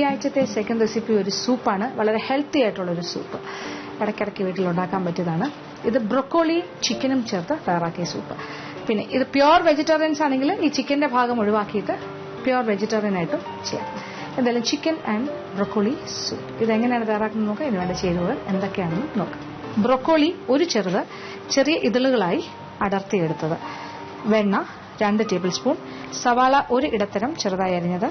ആഴ്ചത്തെ second recipe ഒരു സൂപ്പാണ്. വളരെ ഹെൽത്തി ആയിട്ടുള്ളൊരു സൂപ്പ്. ഇടയ്ക്കിടയ്ക്ക് വീട്ടിൽ ഉണ്ടാക്കാൻ പറ്റിയതാണ്. ഇത് ബ്രൊക്കോളി ചിക്കനും ചേർത്ത് തയ്യാറാക്കിയ സൂപ്പ്. പിന്നെ ഇത് പ്യുവർ വെജിറ്റേറിയൻസ് ആണെങ്കിൽ ഈ ചിക്കന്റെ ഭാഗം ഒഴിവാക്കിയിട്ട് പ്യുവർ വെജിറ്റേറിയൻ ആയിട്ടും ചെയ്യാം. എന്തായാലും ചിക്കൻ ആൻഡ് ബ്രൊക്കോളി സൂപ്പ് ഇതെങ്ങനെയാണ് തയ്യാറാക്കുന്നത് നോക്കാം. ഇതിന് വേണ്ട ചേരുവകൾ എന്തൊക്കെയാണെന്ന് നോക്കാം. ബ്രൊക്കോളി ഒരു ചെറിയ ഇതളുകളായി അടർത്തിയെടുത്തത്, വെണ്ണ 2 ടേബിൾ സ്പൂൺ, സവാള ഒരു ഇടത്തരം ചെറുതായി അരിഞ്ഞത്,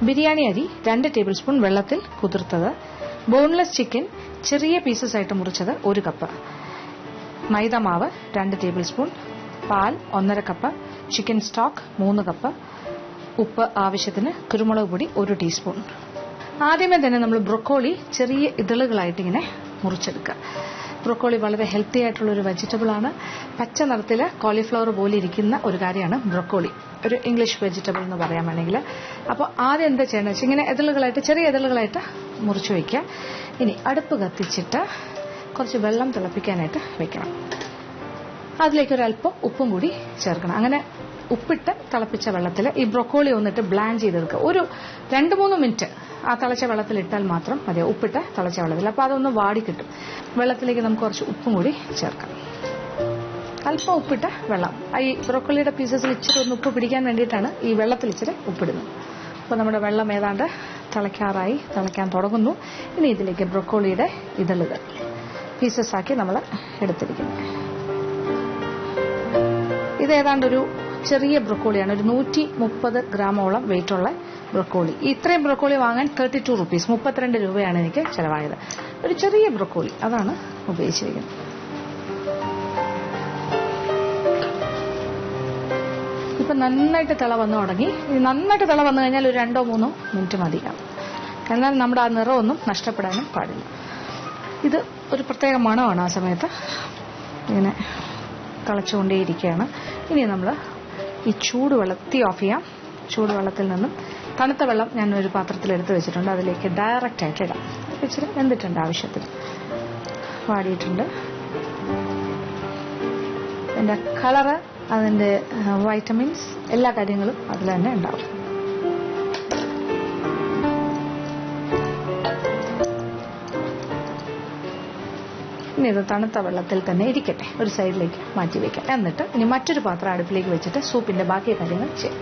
ബിരിയാണി അരി 2 ടേബിൾ സ്പൂൺ വെള്ളത്തിൽ കുതിർത്തത്, ബോൺലെസ് ചിക്കൻ ചെറിയ പീസസ് ആയിട്ട് മുറിച്ചത് 1 കപ്പ്, മൈദമാവ് 2 ടേബിൾ സ്പൂൺ, പാൽ 1.5 കപ്പ്, ചിക്കൻ സ്റ്റോക്ക് 3 കപ്പ്, ഉപ്പ് ആവശ്യത്തിന്, കുരുമുളക് പൊടി 1 ടീസ്പൂൺ. ആദ്യമേ തന്നെ നമ്മൾ ബ്രൊക്കോളി ചെറിയ ഇതളുകളായിട്ട് ഇങ്ങനെ മുറിച്ചെടുക്കുക. ബ്രൊക്കോളി വളരെ ഹെൽത്തി ആയിട്ടുള്ളൊരു വെജിറ്റബിൾ ആണ്. പച്ച നിറത്തിൽ കോളിഫ്ലവർ പോലെ ഇരിക്കുന്ന ഒരു കാര്യമാണ് ബ്രൊക്കോളി, ഒരു ഇംഗ്ലീഷ് വെജിറ്റബിൾ എന്ന് പറയാൻ വേണമെങ്കിൽ. അപ്പോൾ ആദ്യം എന്താ ചെയ്യണമെന്ന് വെച്ചാൽ ഇങ്ങനെ ഇതളുകളായിട്ട് ചെറിയ ഇതളുകളായിട്ട് മുറിച്ച് വയ്ക്കുക. ഇനി അടുപ്പ് കത്തിച്ചിട്ട് കുറച്ച് വെള്ളം തിളപ്പിക്കാനായിട്ട് വെക്കണം. അതിലേക്ക് ഒരല്പം ഉപ്പും കൂടി ചേർക്കണം. അങ്ങനെ ഉപ്പിട്ട് തിളപ്പിച്ച വെള്ളത്തിൽ ഈ ബ്രൊക്കോളി ഒന്നിട്ട് ബ്ലാൻഡ് ചെയ്തെടുക്കുക. ഒരു 2-3 മിനിറ്റ് ആ തിളച്ച വെള്ളത്തിൽ ഇട്ടാൽ മാത്രം മതി, ഉപ്പിട്ട് തിളച്ച വെള്ളത്തിൽ. അപ്പോൾ അതൊന്ന് വാടി കിട്ടും. വെള്ളത്തിലേക്ക് നമുക്ക് കുറച്ച് ഉപ്പും കൂടി ചേർക്കാം. അല്പം ഉപ്പിട്ട വെള്ളം. ഈ ബ്രൊക്കോളിയുടെ പീസസിൽ ഇച്ചിരി ഒന്ന് ഉപ്പ് പിടിക്കാൻ വേണ്ടിയിട്ടാണ് ഈ വെള്ളത്തിൽ ഇച്ചിരി ഉപ്പിടുന്നത്. അപ്പോൾ നമ്മുടെ വെള്ളം ഏതാണ്ട് തിളയ്ക്കാൻ തുടങ്ങുന്നു. ഇനി ഇതിലേക്ക് ബ്രൊക്കോളിയുടെ ഇതളുകൾ പീസസ് ആക്കി നമ്മൾ എടുത്തിരിക്കുന്നു. ഇത് ഏതാണ്ടൊരു ചെറിയ ബ്രൊക്കോളിയാണ്. ഒരു 130 ഗ്രാമോളം വെയിറ്റുള്ള ബ്രൊക്കോളി. ഇത്രയും ബ്രൊക്കോളി വാങ്ങാൻ 32 റുപ്പീസ്, 32 രൂപയാണ് എനിക്ക് ചിലവായത്. ഒരു ചെറിയ ബ്രൊക്കോളി അതാണ് ഉപയോഗിച്ചിരിക്കുന്നത്. ഇപ്പൊ നന്നായിട്ട് തിള വന്നു തുടങ്ങി. നന്നായിട്ട് തിള വന്നു കഴിഞ്ഞാൽ ഒരു 2-3 മിനിറ്റ് മതിയാവും. എന്നാൽ നമ്മുടെ ആ നിറമൊന്നും നഷ്ടപ്പെടാനും പാടില്ല. ഇത് ഒരു പ്രത്യേക മണമാണ്. ആ സമയത്ത് ഇങ്ങനെ തിളച്ചുകൊണ്ടേയിരിക്കുകയാണ്. ഇനി നമ്മൾ ഈ തീ ഓഫ് ചെയ്യാം. ചൂടുവെള്ളത്തിൽ നിന്നും തണുത്ത വെള്ളം ഞാൻ ഒരു പാത്രത്തിൽ എടുത്ത് വെച്ചിട്ടുണ്ട്. അതിലേക്ക് ഡയറക്റ്റ് ആയിട്ട് ഇടാം. ഇച്ചിരി വെന്തിട്ടുണ്ട്, ആവശ്യത്തിന് വാടിയിട്ടുണ്ട്. അതിൻ്റെ കളറ്, അതിൻ്റെ വൈറ്റമിൻസ്, എല്ലാ കാര്യങ്ങളും അതിൽ തന്നെ ഉണ്ടാവും. ഇനി ഇത് തണുത്ത വെള്ളത്തിൽ തന്നെ ഇരിക്കട്ടെ, ഒരു സൈഡിലേക്ക് മാറ്റി വയ്ക്കാം. എന്നിട്ട് ഇനി മറ്റൊരു പാത്രം അടുപ്പിലേക്ക് വെച്ചിട്ട് സൂപ്പിന്റെ ബാക്കി കാര്യങ്ങൾ ചെയ്യാം.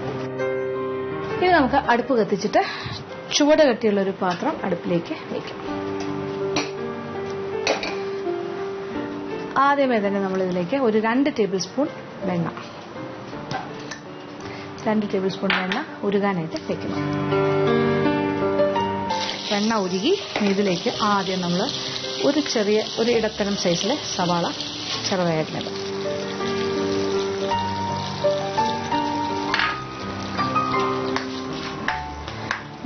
ഇനി നമുക്ക് അടുപ്പ് കത്തിച്ചിട്ട് ചുവട് കട്ടിയുള്ള ഒരു പാത്രം അടുപ്പിലേക്ക് വയ്ക്കാം. ആദ്യമേ തന്നെ നമ്മൾ ഇതിലേക്ക് ഒരു 2 ടേബിൾ സ്പൂൺ വെണ്ണ ഉരുകാനായിട്ട് വെക്കണം. വെണ്ണ ഉരുകി ഇതിലേക്ക് ആദ്യം നമ്മൾ ഒരു ഇടത്തരം സൈസിലെ സവാള ചെറുതായിരുന്നത്,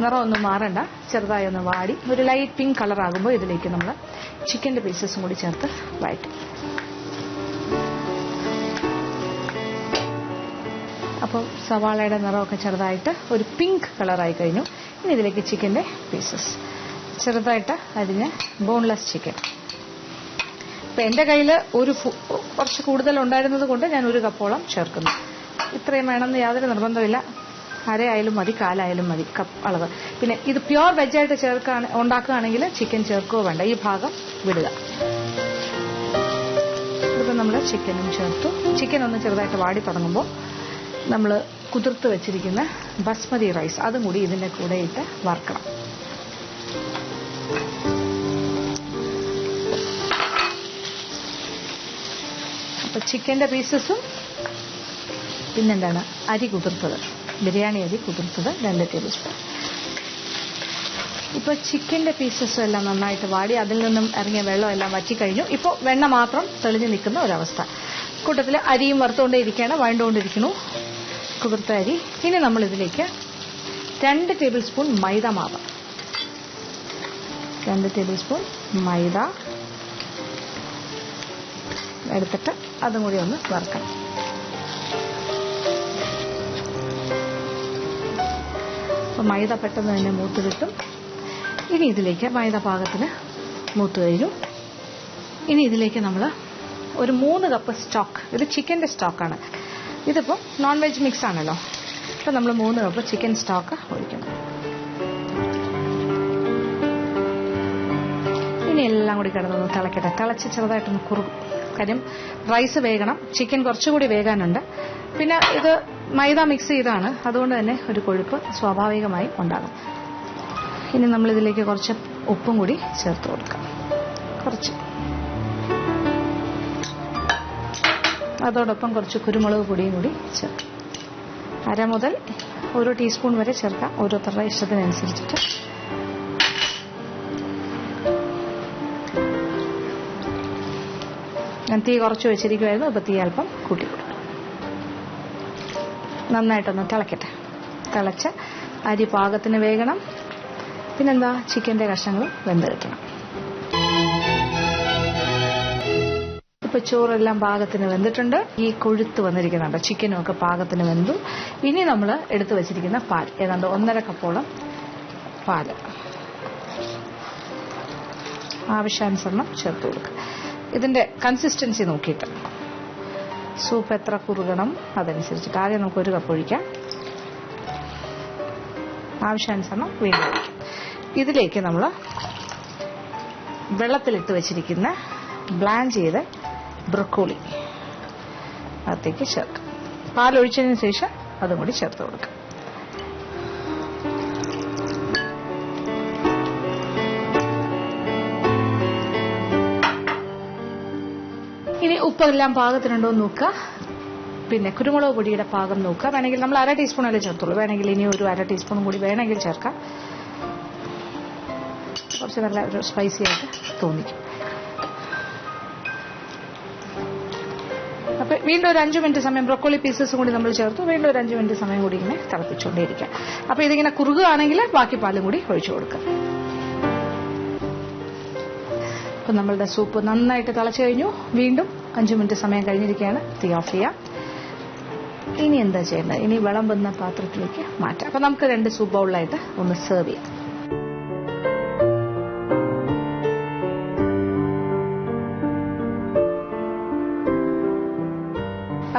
നിറമൊന്നും മാറണ്ട, ചെറുതായി ഒന്ന് വാടി ഒരു ലൈറ്റ് പിങ്ക് കളർ ആകുമ്പോൾ ഇതിലേക്ക് നമ്മൾ ചിക്കൻ്റെ പീസസും കൂടി ചേർത്ത് വഴറ്റും. അപ്പോൾ സവാളയുടെ നിറമൊക്കെ ചെറുതായിട്ട് ഒരു പിങ്ക് കളറായി കഴിഞ്ഞു. ഇനി ഇതിലേക്ക് ചിക്കൻ്റെ പീസസ് ചെറുതായിട്ട് അരിഞ്ഞ് ബോൺലെസ് ചിക്കൻ. ഇപ്പം എൻ്റെ കയ്യിൽ കുറച്ച് കൂടുതൽ ഉണ്ടായിരുന്നത് കൊണ്ട് ഞാൻ 1 കപ്പോളം ചേർക്കുന്നു. ഇത്രയും വേണമെന്ന് യാതൊരു നിർബന്ധമില്ല. അരയായാലും മതി, കാലായാലും മതി കപ്പ് അളവ്. പിന്നെ ഇത് പ്യുവർ വെജായിട്ട് ഉണ്ടാക്കുകയാണെങ്കിൽ ചിക്കൻ ചേർക്കുകയോ വേണ്ട, ഈ ഭാഗം വിടുക. ഇതിപ്പോൾ നമ്മൾ ചിക്കനും ചേർത്തു. ചിക്കൻ ഒന്ന് ചെറുതായിട്ട് വാടി തുടങ്ങുമ്പോൾ നമ്മൾ കുതിർത്ത് വെച്ചിരിക്കുന്ന ബസ്മതി റൈസ് അതും കൂടി ഇതിൻ്റെ കൂടെ ഇട്ട് വറുക്കണം. അപ്പോൾ ചിക്കൻ്റെ പീസസും പിന്നെന്താണ് അരി കുതിർത്തത്, ബിരിയാണി അരി കുതിർത്തത് 2 ടേബിൾ സ്പൂൺ. ഇപ്പോൾ ചിക്കൻ്റെ പീസസും എല്ലാം നന്നായിട്ട് വാടി അതിൽ നിന്നും ഇറങ്ങിയ വെള്ളം എല്ലാം വറ്റിക്കഴിഞ്ഞു. ഇപ്പോൾ വെണ്ണ മാത്രം തെളിഞ്ഞു നിൽക്കുന്ന ഒരവസ്ഥ. കൂട്ടത്തിൽ അരിയും വറുത്തുകൊണ്ടേയിരിക്കുകയാണ്, വഴണ്ടുകൊണ്ടിരിക്കുന്നു കുതിർത്ത അരി. ഇനി നമ്മളിതിലേക്ക് 2 ടേബിൾ സ്പൂൺ മൈദമാവ്, 2 ടേബിൾ സ്പൂൺ മൈദ എടുത്തിട്ട് അതും കൂടി ഒന്ന് വറുക്കണം. അപ്പോൾ മൈദ പെട്ടെന്ന് തന്നെ മൂത്ത് കിട്ടും. ഇനി ഇതിലേക്ക് മൈദ പാകത്തിന് മൂത്ത് കഴിഞ്ഞു. ഇനി ഇതിലേക്ക് നമ്മൾ ഒരു 3 കപ്പ് സ്റ്റോക്ക്, ഇത് ചിക്കൻ്റെ സ്റ്റോക്കാണ്. ഇതിപ്പോൾ നോൺ വെജ് മിക്സ് ആണല്ലോ. അപ്പോൾ നമ്മൾ 3 കപ്പ് ചിക്കൻ സ്റ്റോക്ക് ഒഴിക്കണം. ഇനി എല്ലാം കൂടി കിടന്നൊന്ന് തിളക്കട്ടെ. തിളച്ച് ചെറുതായിട്ടൊന്ന് കുറുകും. കാര്യം റൈസ് വേകണം, ചിക്കൻ കുറച്ചുകൂടി വേകാനുണ്ട്. പിന്നെ ഇത് മൈദ മിക്സ് ചെയ്താണ്, അതുകൊണ്ട് തന്നെ ഒരു കൊഴുപ്പ് സ്വാഭാവികമായും ഉണ്ടാകും. ഇനി നമ്മളിതിലേക്ക് കുറച്ച് ഉപ്പും കൂടി ചേർത്ത് കൊടുക്കാം. കുറച്ച്, അതോടൊപ്പം കുറച്ച് കുരുമുളക് പൊടിയും കൂടി ചേർക്കാം. 1/2 മുതൽ 1 ടീസ്പൂൺ വരെ ചേർക്കാം, ഓരോരുത്തരുടെ ഇഷ്ടത്തിനനുസരിച്ചിട്ട്. ഞാൻ തീ കുറച്ച് വെച്ചിരിക്കുമായിരുന്നു, അപ്പോൾ തീ അല്പം കൂട്ടി കൊടുക്കും. നന്നായിട്ടൊന്ന് തിളക്കട്ടെ. തിളച്ച് അരി പാകത്തിന് വേകണം. പിന്നെന്താ, ചിക്കൻ്റെ കഷ്ണങ്ങൾ വെന്ത് കിട്ടണം. ഇപ്പൊ ചോറെല്ലാം പാകത്തിന് വെന്തിട്ടുണ്ട്. ഈ കൊഴുത്ത് വന്നിരിക്കുന്നുണ്ട്, ചിക്കനും ഒക്കെ പാകത്തിന് വെന്തു. ഇനി നമ്മൾ എടുത്തു വെച്ചിരിക്കുന്ന പാൽ, ഏതാണ്ട് 1.5 കപ്പോളം പാല് ആവശ്യാനുസരണം ചേർത്ത് കൊടുക്കുക. ഇതിന്റെ കൺസിസ്റ്റൻസി നോക്കിയിട്ട് സൂപ്പ് എത്ര കുറുകണം അതനുസരിച്ചിട്ട് ആദ്യം നമുക്ക് 1 കപ്പ് ഒഴിക്കാം. ആവശ്യാനുസരണം വീണ്ടും ഒഴിക്കാം. ഇതിലേക്ക് നമ്മൾ വെള്ളത്തിലിട്ട് വെച്ചിരിക്കുന്ന ബ്ലാൻഡ് ചെയ്ത് ബ്രൊക്കോളി അകത്തേക്ക് ചേർക്കാം. പാലൊഴിച്ചതിന് ശേഷം അതും കൂടി ചേർത്ത് കൊടുക്കാം. ഇനി ഉപ്പെല്ലാം പാകത്തിനുണ്ടോ എന്ന് നോക്കുക. പിന്നെ കുരുമുളക് പൊടിയുടെ പാകം നോക്കുക. വേണമെങ്കിൽ നമ്മൾ 1/2 ടീസ്പൂൺ അല്ലേ ചേർത്തുള്ളൂ, വേണമെങ്കിൽ ഇനി ഒരു 1/2 ടീസ്പൂൺ കൂടി വേണമെങ്കിൽ ചേർക്കാം. കുറച്ച് നല്ല ഒരു സ്പൈസി ആയിട്ട് തോന്നിക്കും. അപ്പൊ വീണ്ടും ഒരു 5 മിനിറ്റ് സമയം ബ്രൊക്കോളി പീസസ് കൂടി നമ്മൾ ചേർത്തു. വീണ്ടും ഒരു 5 മിനിറ്റ് സമയം കൂടി ഇങ്ങനെ തിളപ്പിച്ചുകൊണ്ടേയിരിക്കാം. അപ്പൊ ഇതിങ്ങനെ കുറുകുകയാണെങ്കിൽ ബാക്കി പാലും കൂടി ഒഴിച്ചു കൊടുക്കാം. അപ്പൊ നമ്മളുടെ സൂപ്പ് നന്നായിട്ട് തിളച്ചു കഴിഞ്ഞു. വീണ്ടും 5 മിനിറ്റ് സമയം കഴിഞ്ഞിരിക്കുകയാണ്. തീ ഓഫ് ചെയ്യാം. ഇനി എന്താ ചെയ്യേണ്ടത്? ഇനി വിളമ്പുന്ന പാത്രത്തിലേക്ക് മാറ്റാം. അപ്പൊ നമുക്ക് 2 സൂപ്പ് ബൗളിലായിട്ട് ഒന്ന് സെർവ് ചെയ്യാം.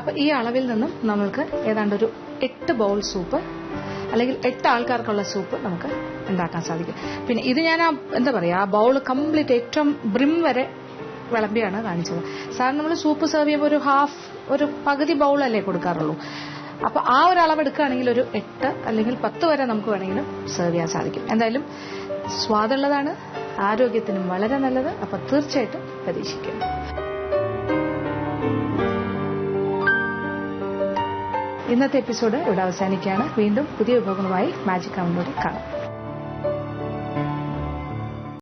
അപ്പൊ ഈ അളവിൽ നിന്നും നമ്മൾക്ക് ഏതാണ്ട് ഒരു 8 ബൗൾ സൂപ്പ് അല്ലെങ്കിൽ 8 ആൾക്കാർക്കുള്ള സൂപ്പ് നമുക്ക് ഉണ്ടാക്കാൻ സാധിക്കും. പിന്നെ ഇത് ഞാൻ എന്താ പറയാ, ആ ബൗൾ കംപ്ലീറ്റ് ഏറ്റവും ബ്രിം വരെ വിളമ്പിയാണ് കാണിച്ചത്. സാധാരണ നമ്മൾ സൂപ്പ് സെർവ് ചെയ്യുമ്പോൾ ഒരു പകുതി ബൗളല്ലേ കൊടുക്കാറുള്ളൂ. അപ്പൊ ആ ഒരു അളവ് എടുക്കുകയാണെങ്കിൽ ഒരു 8 അല്ലെങ്കിൽ 10 വരെ നമുക്ക് വേണമെങ്കിലും സെർവ് ചെയ്യാൻ സാധിക്കും. എന്തായാലും സ്വാദുള്ളതാണ്, ആരോഗ്യത്തിനും വളരെ നല്ലത്. അപ്പൊ തീർച്ചയായിട്ടും പരീക്ഷിക്കുക. ഇന്നത്തെ എപ്പിസോഡ് ഇവിടെ അവസാനിക്കുകയാണ്. വീണ്ടും പുതിയ വിഭവങ്ങളുമായി മാജിക് കൗണ്ടിലൂടെ കാണാം.